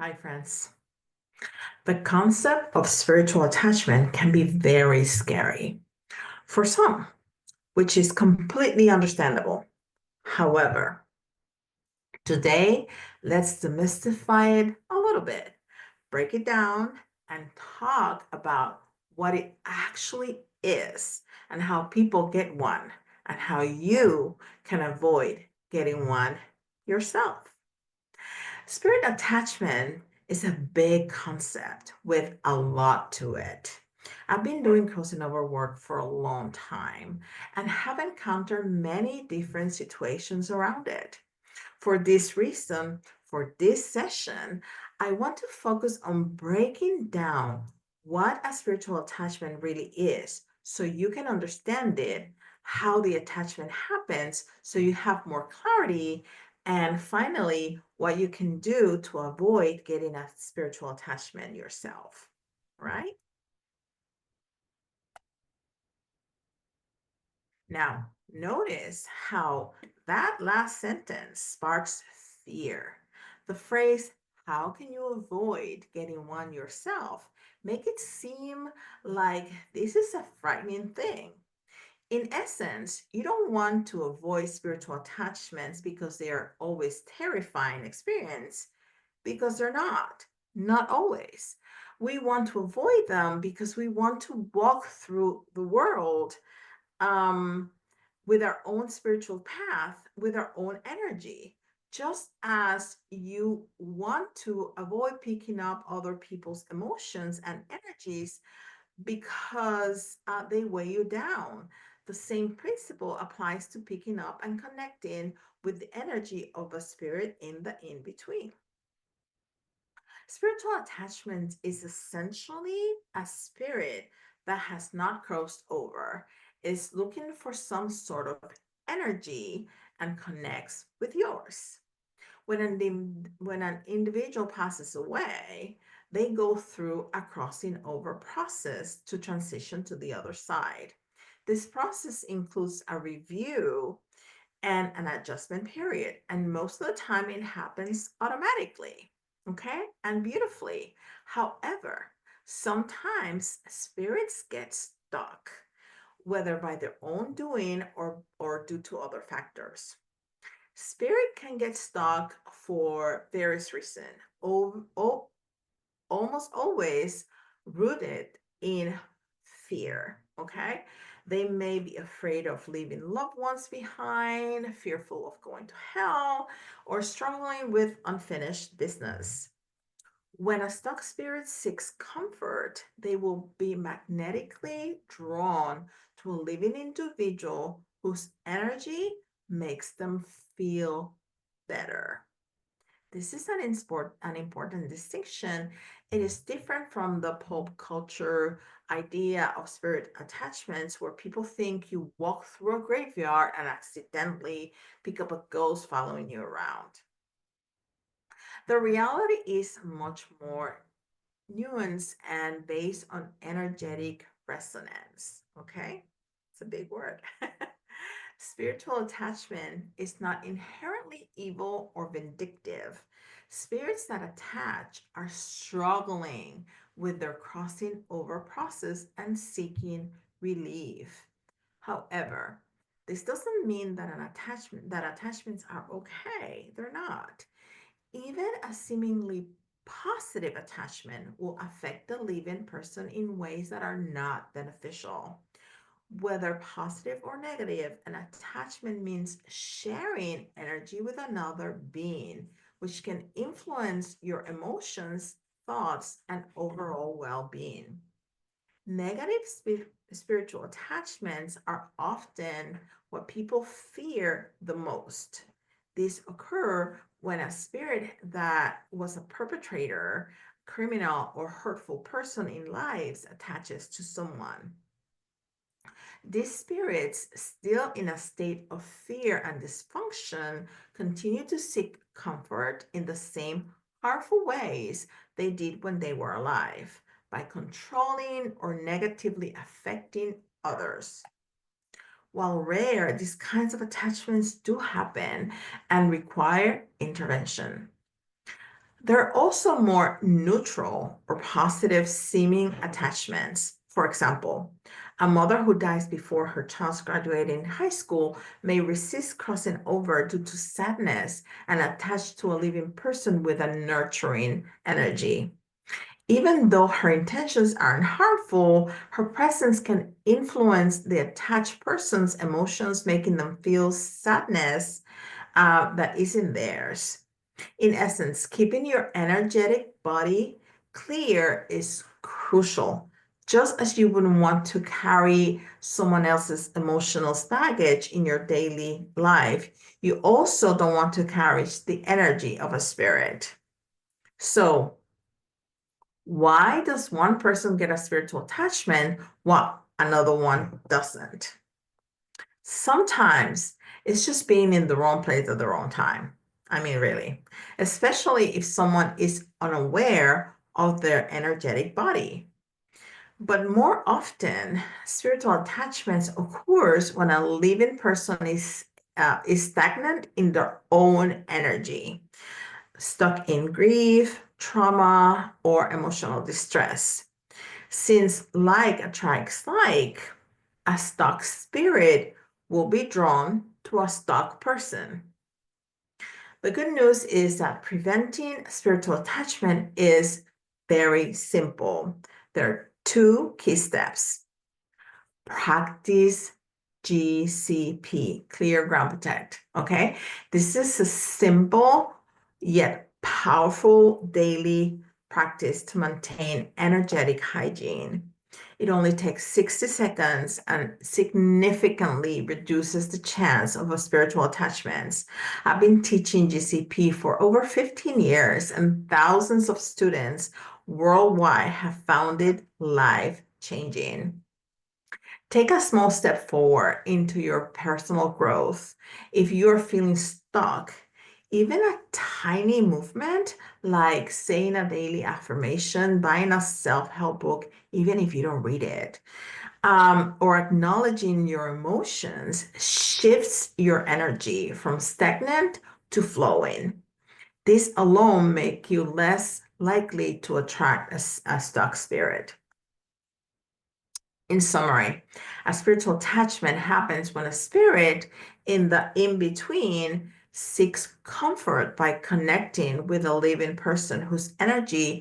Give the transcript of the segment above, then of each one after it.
Hi, friends. The concept of spiritual attachment can be very scary for some, which is completely understandable. However, today, let's demystify it a little bit, break it down, and talk about what it actually is and how people get one and how you can avoid getting one yourself. Spirit attachment is a big concept with a lot to it. I've been doing crossing over work for a long time and have encountered many different situations around it. For this reason, for this session, I want to focus on breaking down what a spiritual attachment really is so you can understand it, how the attachment happens, so you have more clarity, and finally, what you can do to avoid getting a spiritual attachment yourself, right? Now, notice how that last sentence sparks fear. The phrase, how can you avoid getting one yourself, make it seem like this is a frightening thing. In essence, you don't want to avoid spiritual attachments because they are always terrifying experience, because they're not always. We want to avoid them because we want to walk through the world um, with our own spiritual path, with our own energy. Just as you want to avoid picking up other people's emotions and energies because they weigh you down. The same principle applies to picking up and connecting with the energy of a spirit in the in between. Spiritual attachment is essentially a spirit that has not crossed over, is looking for some sort of energy and connects with yours. When an individual passes away, they go through a crossing over process to transition to the other side. This process includes a review and an adjustment period. And most of the time, it happens automatically, okay, and beautifully. However, sometimes spirits get stuck, whether by their own doing or due to other factors. Spirit can get stuck for various reasons, almost always rooted in fear. Okay. They may be afraid of leaving loved ones behind, fearful of going to hell, or struggling with unfinished business. When a stuck spirit seeks comfort, they will be magnetically drawn to a living individual whose energy makes them feel better. This is an important distinction. It is different from the pop culture idea of spirit attachments, where people think you walk through a graveyard and accidentally pick up a ghost following you around. The reality is much more nuanced and based on energetic resonance. Okay? It's a big word. Spiritual attachment is not inherently evil or vindictive. Spirits that attach are struggling with their crossing over process and seeking relief. However, this doesn't mean that attachments are okay. They're not. Even a seemingly positive attachment will affect the living person in ways that are not beneficial. Whether positive or negative, an attachment means sharing energy with another being, which can influence your emotions, thoughts, and overall well being. Negative spiritual attachments are often what people fear the most. These occur when a spirit that was a perpetrator, criminal, or hurtful person in lives attaches to someone. These spirits, still in a state of fear and dysfunction, continue to seek comfort in the same harmful ways they did when they were alive, by controlling or negatively affecting others. While rare, these kinds of attachments do happen and require intervention. There are also more neutral or positive seeming attachments. For example, a mother who dies before her child's graduating high school may resist crossing over due to sadness and attach to a living person with a nurturing energy. Even though her intentions aren't harmful, her presence can influence the attached person's emotions, making them feel sadness that isn't theirs. In essence, keeping your energetic body clear is crucial. Just as you wouldn't want to carry someone else's emotional baggage in your daily life, you also don't want to carry the energy of a spirit. So, why does one person get a spiritual attachment while another one doesn't? Sometimes it's just being in the wrong place at the wrong time. I mean, really, especially if someone is unaware of their energetic body. But more often, spiritual attachments occurs when a living person is stagnant in their own energy, stuck in grief, trauma, or emotional distress. Since like attracts like, a stuck spirit will be drawn to a stuck person. The good news is that preventing spiritual attachment is very simple. There are two key steps. Practice GCP, Clear Ground Protect. Okay, this is a simple yet powerful daily practice to maintain energetic hygiene. It only takes 60 seconds and significantly reduces the chance of a spiritual attachments. I've been teaching GCP for over 15 years, and thousands of students worldwide have found it life-changing. Take a small step forward into your personal growth. If you're feeling stuck, even a tiny movement like saying a daily affirmation, buying a self-help book, even if you don't read it, or acknowledging your emotions shifts your energy from stagnant to flowing. This alone make you less likely to attract a stuck spirit. In summary, a spiritual attachment happens when a spirit in the in between seeks comfort by connecting with a living person whose energy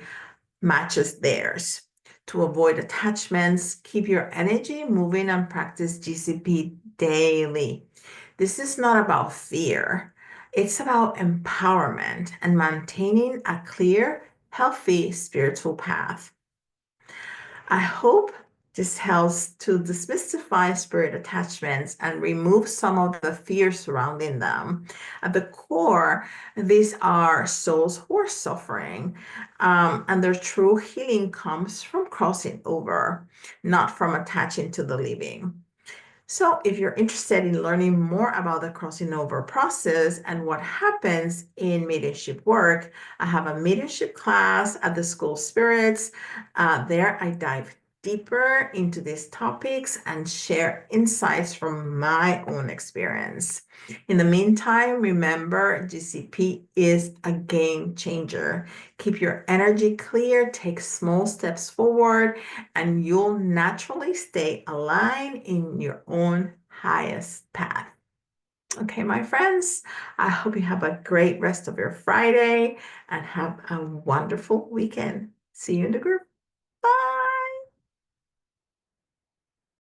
matches theirs. To avoid attachments, keep your energy moving and practice GCP daily. This is not about fear, it's about empowerment and maintaining a clear, healthy spiritual path. I hope this helps to demystify spirit attachments and remove some of the fear surrounding them. At the core, these are souls who are suffering, and their true healing comes from crossing over, not from attaching to the living. So, if you're interested in learning more about the crossing over process and what happens in mediumship work, I have a mediumship class at the School of Spirits. There, I dive deeper into these topics and share insights from my own experience. In the meantime, remember GCP is a game changer. Keep your energy clear, take small steps forward, and you'll naturally stay aligned in your own highest path. Okay, my friends, I hope you have a great rest of your Friday and have a wonderful weekend. See you in the group.